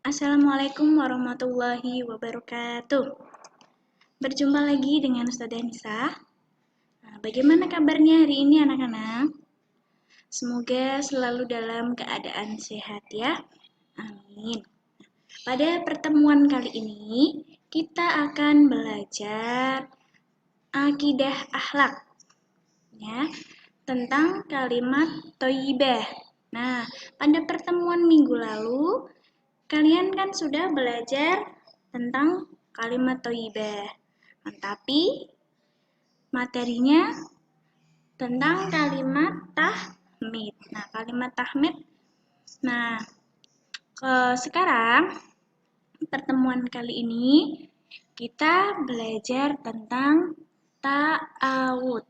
Assalamualaikum warahmatullahi wabarakatuh. Berjumpa lagi dengan Ustazah Nisa. Bagaimana kabarnya hari ini anak-anak? Semoga selalu dalam keadaan sehat ya. Amin. Pada pertemuan kali ini kita akan belajar akidah akhlak ya, tentang kalimat thayyibah. Nah, pada pertemuan minggu lalu kalian kan sudah belajar tentang kalimat thayyibah. Tapi materinya tentang kalimat tahmid. Nah, kalimat tahmid. Nah, sekarang pertemuan kali ini kita belajar tentang ta'awud.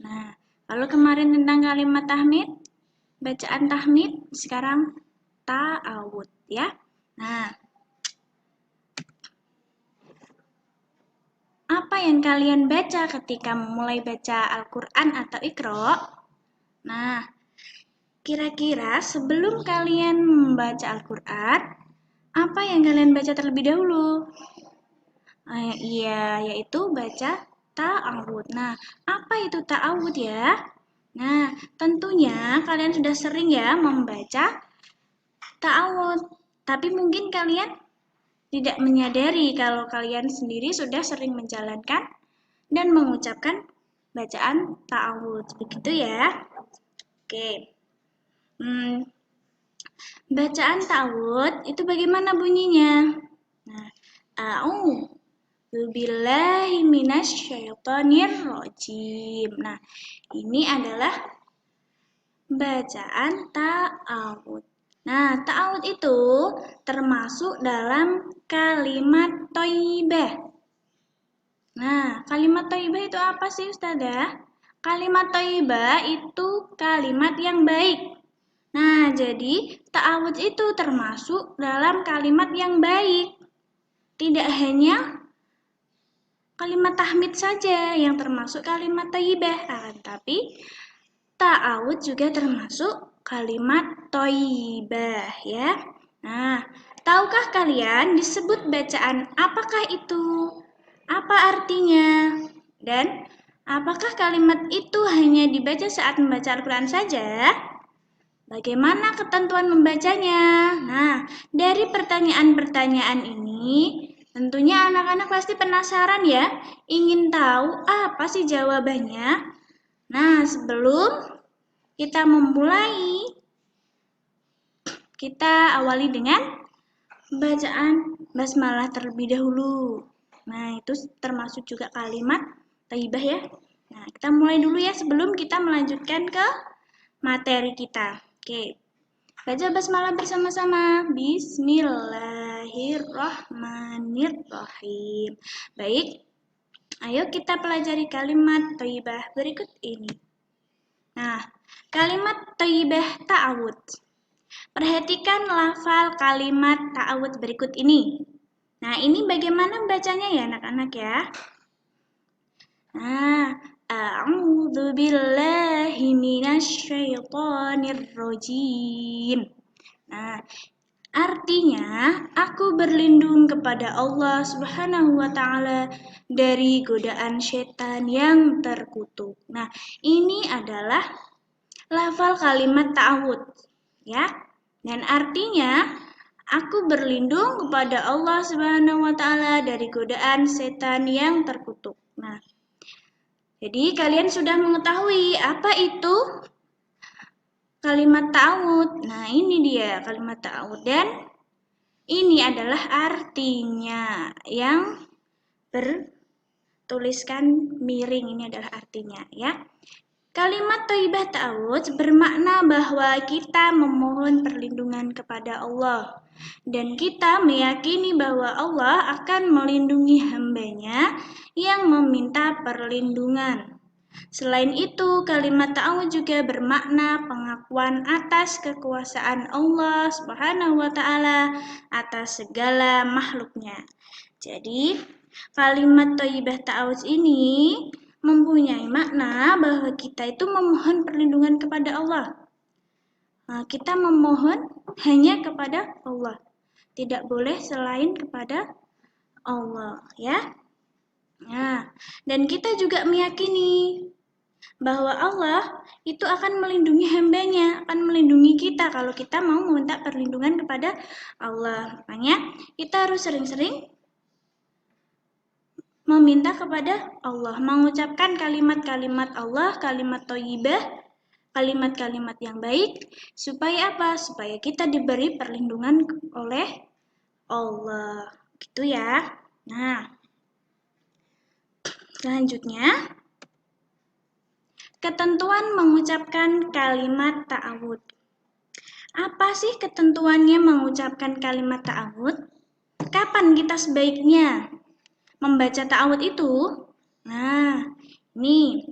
Nah, kalau kemarin tentang kalimat tahmid, bacaan tahmid, sekarang ta'awud ya. Nah, apa yang kalian baca ketika memulai baca Al-Quran atau Iqra? Nah, kira-kira sebelum kalian membaca Al-Quran, apa yang kalian baca terlebih dahulu? Iya, yaitu baca ta'awud. Nah, apa itu ta'awud ya? Nah, tentunya kalian sudah sering ya membaca ta'awud. Tapi mungkin kalian tidak menyadari kalau kalian sendiri sudah sering menjalankan dan mengucapkan bacaan ta'awud. Begitu ya. Oke. Bacaan ta'awud itu bagaimana bunyinya? Nah, a'udzu billahi minasyaitonir rajim. Nah, ini adalah bacaan ta'awud. Nah, ta'awud itu termasuk dalam kalimat thayyibah. Nah, kalimat thayyibah itu apa sih, Ustazah? Kalimat thayyibah itu kalimat yang baik. Nah, jadi ta'awudz itu termasuk dalam kalimat yang baik. Tidak hanya kalimat tahmid saja yang termasuk kalimat thayyibah, tapi ta'awudz juga termasuk kalimat thayyibah ya. Nah, tahukah kalian disebut bacaan apakah itu? Apa artinya? Dan apakah kalimat itu hanya dibaca saat membaca Al-Quran saja? Bagaimana ketentuan membacanya? Nah, dari pertanyaan-pertanyaan ini, tentunya anak-anak pasti penasaran ya, ingin tahu apa sih jawabannya. Nah, sebelum kita memulai, kita awali dengan bacaan basmalah terlebih dahulu. Nah, itu termasuk juga kalimat thayyibah ya. Nah, kita mulai dulu ya sebelum kita melanjutkan ke materi kita. Oke. Baca basmalah bersama-sama. Bismillahirrahmanirrahim. Baik. Ayo kita pelajari kalimat thayyibah berikut ini. Nah, kalimat thayyibah ta'awud. Perhatikan lafal kalimat ta'awud berikut ini. Nah, ini bagaimana bacanya ya anak-anak ya? Nah, a'udzu billahi minasyaitonir rajim. Nah, artinya aku berlindung kepada Allah Subhanahu wa taala dari godaan setan yang terkutuk. Nah, ini adalah lafal kalimat ta'awud ya. Dan artinya aku berlindung kepada Allah Subhanahu wa taala dari godaan setan yang terkutuk. Nah, jadi kalian sudah mengetahui apa itu kalimat ta'awud. Nah, ini dia kalimat ta'awud dan ini adalah artinya yang bertuliskan miring. Ini adalah artinya ya. Kalimat thayyibah ta'awudz bermakna bahwa kita memohon perlindungan kepada Allah dan kita meyakini bahwa Allah akan melindungi hambanya yang meminta perlindungan. Selain itu, kalimat ta'awudz juga bermakna pengakuan atas kekuasaan Allah Subhanahu wa taala atas segala makhluknya. Jadi, kalimat thayyibah ta'awudz ini mempunyai makna bahwa kita itu memohon perlindungan kepada Allah. Nah, kita memohon hanya kepada Allah. Tidak boleh selain kepada Allah, ya. Nah, dan kita juga meyakini bahwa Allah itu akan melindungi hambanya, akan melindungi kita kalau kita mau meminta perlindungan kepada Allah. Makanya kita harus sering-sering meminta kepada Allah, mengucapkan kalimat-kalimat Allah, kalimat thayyibah, kalimat-kalimat yang baik, supaya apa? Supaya kita diberi perlindungan oleh Allah. Gitu ya. Nah, selanjutnya, ketentuan mengucapkan kalimat ta'awud. Apa sih ketentuannya mengucapkan kalimat ta'awud? Kapan kita sebaiknya membaca ta'awud itu? Nah, ini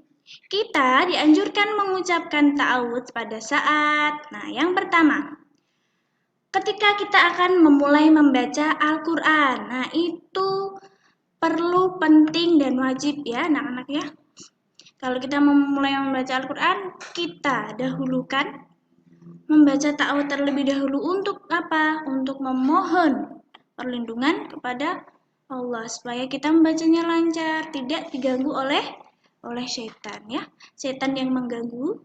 kita dianjurkan mengucapkan ta'awud pada saat, yang pertama, ketika kita akan memulai membaca Al-Quran. Nah, itu perlu, penting, dan wajib ya anak-anak ya. Kalau kita memulai membaca Al-Quran, kita dahulukan membaca ta'awud terlebih dahulu untuk apa? Untuk memohon perlindungan kepada Allah supaya kita membacanya lancar, tidak diganggu oleh setan ya. Setan yang mengganggu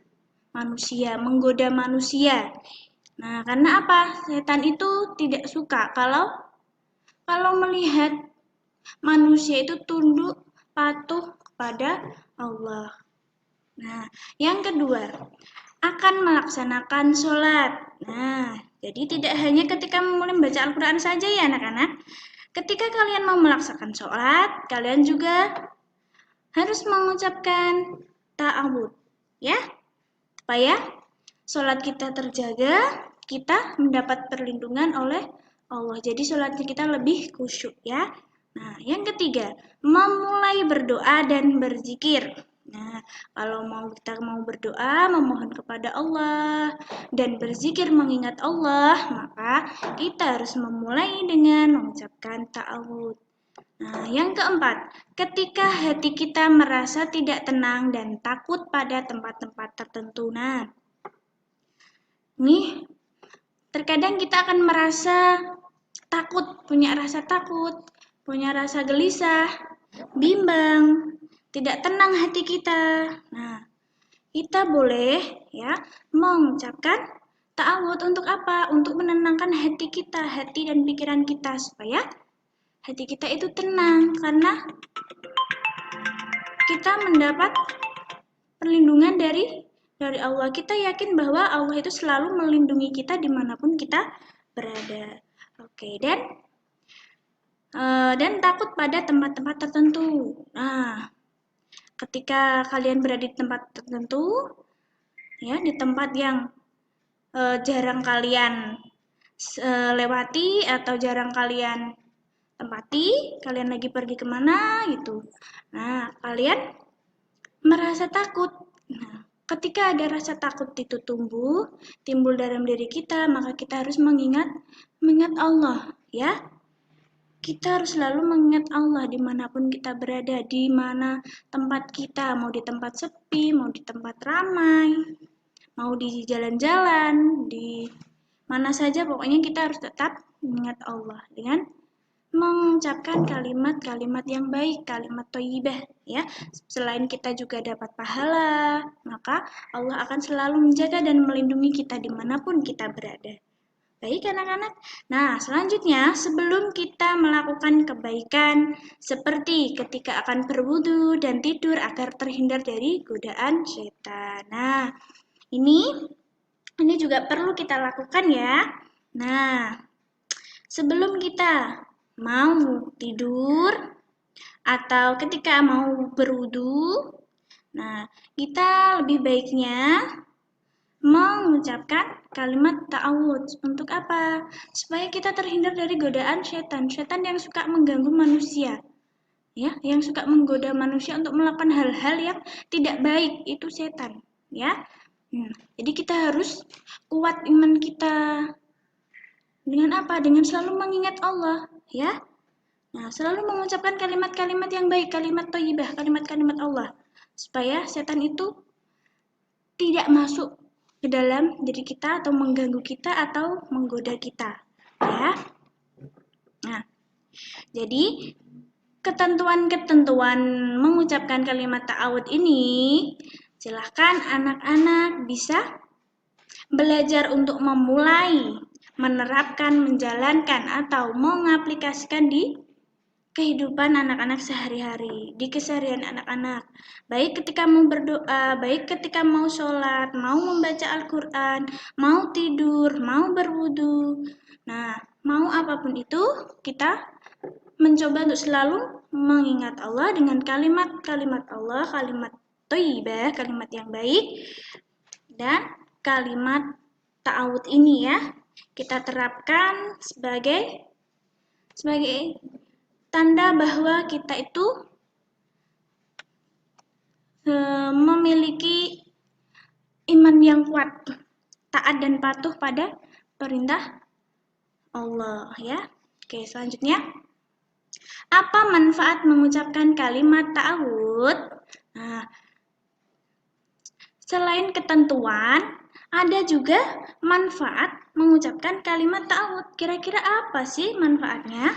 manusia, menggoda manusia. Nah, karena apa? Setan itu tidak suka kalau melihat manusia itu tunduk patuh kepada Allah. Nah, yang kedua, akan melaksanakan sholat. Nah, jadi tidak hanya ketika memulai membaca Al-Quran saja ya anak-anak. Ketika kalian mau melaksanakan sholat, kalian juga harus mengucapkan ta'awud, ya, supaya sholat kita terjaga, kita mendapat perlindungan oleh Allah. Jadi sholatnya kita lebih khusyuk ya. Nah, yang ketiga, memulai berdoa dan berzikir. Nah, kalau kita mau berdoa, memohon kepada Allah, dan berzikir mengingat Allah, maka kita harus memulai dengan mengucapkan ta'awud. Nah, yang keempat, ketika hati kita merasa tidak tenang dan takut pada tempat-tempat tertentu. Nah, nih, terkadang kita akan merasa takut, punya rasa gelisah, bimbang, tidak tenang hati kita. Nah, kita boleh ya mengucapkan ta'awud untuk apa? Untuk menenangkan hati kita, hati dan pikiran kita supaya hati kita itu tenang karena kita mendapat perlindungan dari Allah. Kita yakin bahwa Allah itu selalu melindungi kita dimanapun kita berada. Oke, dan takut pada tempat-tempat tertentu. Nah, ketika kalian berada di tempat tertentu, ya di tempat yang jarang kalian lewati atau jarang kalian tempati, kalian lagi pergi kemana gitu. Nah, kalian merasa takut. Nah, ketika ada rasa takut itu timbul dalam diri kita, maka kita harus mengingat Allah, ya. Kita harus selalu mengingat Allah dimanapun kita berada, di mana tempat kita, mau di tempat sepi, mau di tempat ramai, mau di jalan-jalan, di mana saja, pokoknya kita harus tetap mengingat Allah dengan mengucapkan kalimat-kalimat yang baik, kalimat thayyibah ya. Selain kita juga dapat pahala, maka Allah akan selalu menjaga dan melindungi kita dimanapun kita berada. Baik anak-anak, nah selanjutnya sebelum kita melakukan kebaikan seperti ketika akan berwudu dan tidur agar terhindar dari godaan setan. Nah, ini juga perlu kita lakukan ya. Nah, sebelum kita mau tidur atau ketika mau berwudu, nah kita lebih baiknya mengucapkan kalimat ta'awud. Untuk apa? Supaya kita terhindar dari godaan setan. Setan yang suka mengganggu manusia. Ya, yang suka menggoda manusia untuk melakukan hal-hal yang tidak baik, itu setan, ya. Jadi kita harus kuat iman kita. Dengan apa? Dengan selalu mengingat Allah, ya. Nah, selalu mengucapkan kalimat-kalimat yang baik, kalimat thayyibah, kalimat-kalimat Allah, supaya setan itu tidak masuk ke dalam diri kita atau mengganggu kita atau menggoda kita, ya. Jadi, ketentuan-ketentuan mengucapkan kalimat ta'awud ini, silahkan anak-anak bisa belajar untuk memulai, menerapkan, menjalankan, atau mengaplikasikan di kehidupan anak-anak sehari-hari, di keseharian anak-anak. Baik ketika mau berdoa, baik ketika mau sholat, mau membaca Al-Quran, mau tidur, mau berwudu. Nah, mau apapun itu, kita mencoba untuk selalu mengingat Allah dengan kalimat-kalimat Allah, kalimat thayyibah, kalimat yang baik, dan kalimat ta'awud ini ya, kita terapkan sebagai tanda bahwa kita itu memiliki iman yang kuat, taat dan patuh pada perintah Allah ya. Oke, selanjutnya. Apa manfaat mengucapkan kalimat ta'awud? Nah, selain ketentuan, ada juga manfaat mengucapkan kalimat ta'awud. Kira-kira apa sih manfaatnya?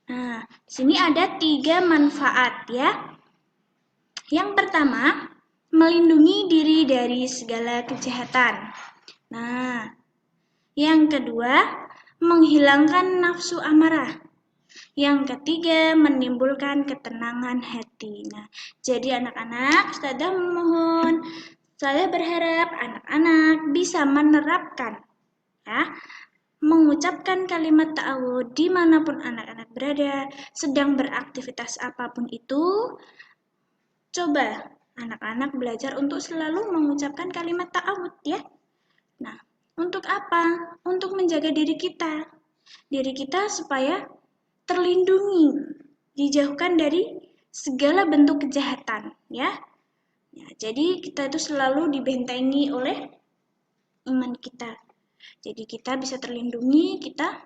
Nah, di sini ada 3 manfaat ya. Yang pertama, melindungi diri dari segala kejahatan. Nah, yang kedua, menghilangkan nafsu amarah. Yang ketiga, menimbulkan ketenangan hati. Nah, jadi anak-anak, saya berharap anak-anak bisa menerapkan ya, mengucapkan kalimat ta'awud dimanapun anak-anak berada, sedang beraktivitas apapun itu. Coba anak-anak belajar untuk selalu mengucapkan kalimat ta'awud ya. Nah, untuk apa? Untuk menjaga diri kita. Diri kita supaya terlindungi, dijauhkan dari segala bentuk kejahatan ya. Ya, jadi kita itu selalu dibentengi oleh iman kita. Jadi kita bisa terlindungi, kita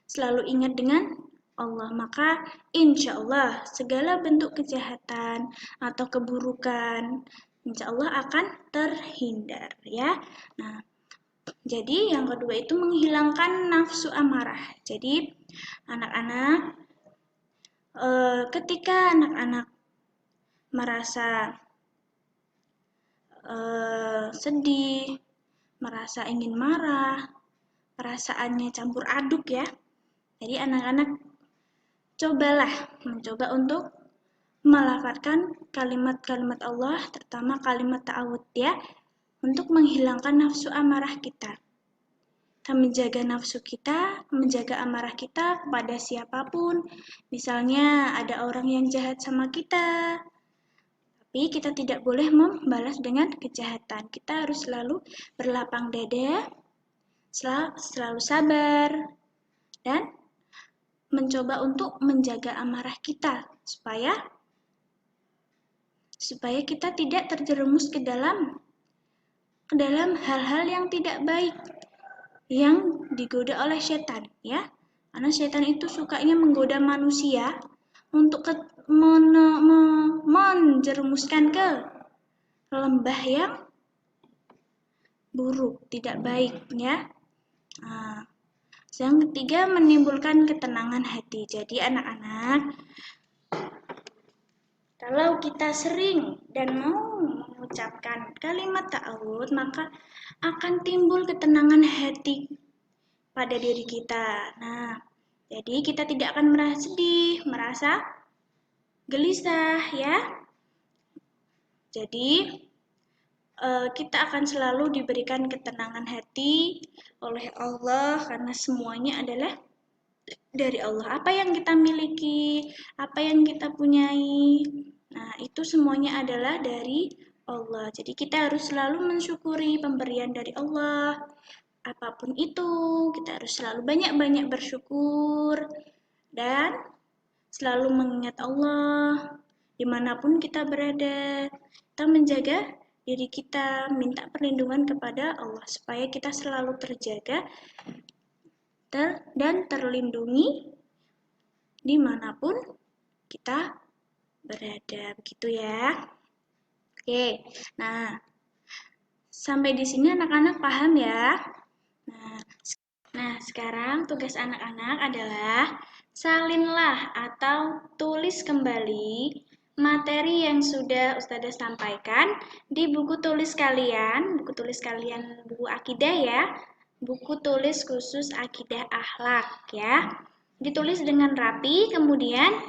selalu ingat dengan Allah. Maka insya Allah segala bentuk kejahatan atau keburukan insya Allah akan terhindar ya. Nah, jadi yang kedua itu menghilangkan nafsu amarah. Jadi anak-anak ketika anak-anak merasa sedih, merasa ingin marah, perasaannya campur aduk ya. Jadi anak-anak mencoba untuk melafalkan kalimat-kalimat Allah, terutama kalimat ta'awud ya, untuk menghilangkan nafsu amarah kita. Kita menjaga nafsu kita, menjaga amarah kita kepada siapapun. Misalnya ada orang yang jahat sama kita, tapi kita tidak boleh membalas dengan kejahatan. Kita harus selalu berlapang dada, selalu sabar, dan mencoba untuk menjaga amarah kita supaya kita tidak terjerumus ke dalam hal-hal yang tidak baik yang digoda oleh setan ya. Karena setan itu sukanya menggoda manusia untuk menjerumuskan ke lembah yang buruk, tidak baik ya. Nah, yang ketiga, menimbulkan ketenangan hati. Jadi anak-anak, kalau kita sering dan mau mengucapkan kalimat ta'awud, maka akan timbul ketenangan hati pada diri kita. Nah, jadi kita tidak akan merasa sedih, merasa gelisah ya. Jadi kita akan selalu diberikan ketenangan hati oleh Allah karena semuanya adalah dari Allah. Apa yang kita miliki, apa yang kita punyai, nah itu semuanya adalah dari Allah. Jadi kita harus selalu mensyukuri pemberian dari Allah. Apapun itu, kita harus selalu banyak-banyak bersyukur dan selalu mengingat Allah dimanapun kita berada. Kita menjaga diri kita, minta perlindungan kepada Allah supaya kita selalu terjaga dan terlindungi dimanapun kita berada, begitu ya. Oke, nah sampai di sini anak-anak paham ya. Nah, sekarang tugas anak-anak adalah salinlah atau tulis kembali materi yang sudah Ustazah sampaikan di buku tulis kalian buku akidah ya, buku tulis khusus akidah akhlak ya. Ditulis dengan rapi, kemudian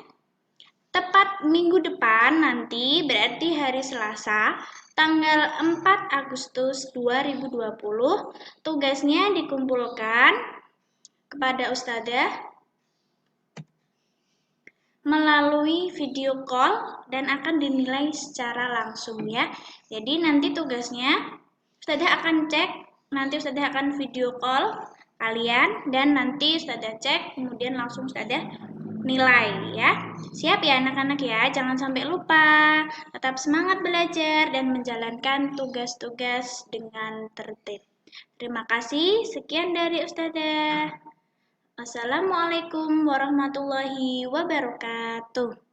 tepat minggu depan nanti, berarti hari Selasa, tanggal 4 Agustus 2020, tugasnya dikumpulkan kepada Ustazah melalui video call dan akan dinilai secara langsung ya. Jadi nanti tugasnya Ustazah akan cek, nanti Ustazah akan video call kalian dan nanti Ustazah cek, kemudian langsung Ustazah nilai ya. Siap ya anak-anak ya, jangan sampai lupa. Tetap semangat belajar dan menjalankan tugas-tugas dengan tertib. Terima kasih, sekian dari Ustazah. Assalamualaikum warahmatullahi wabarakatuh.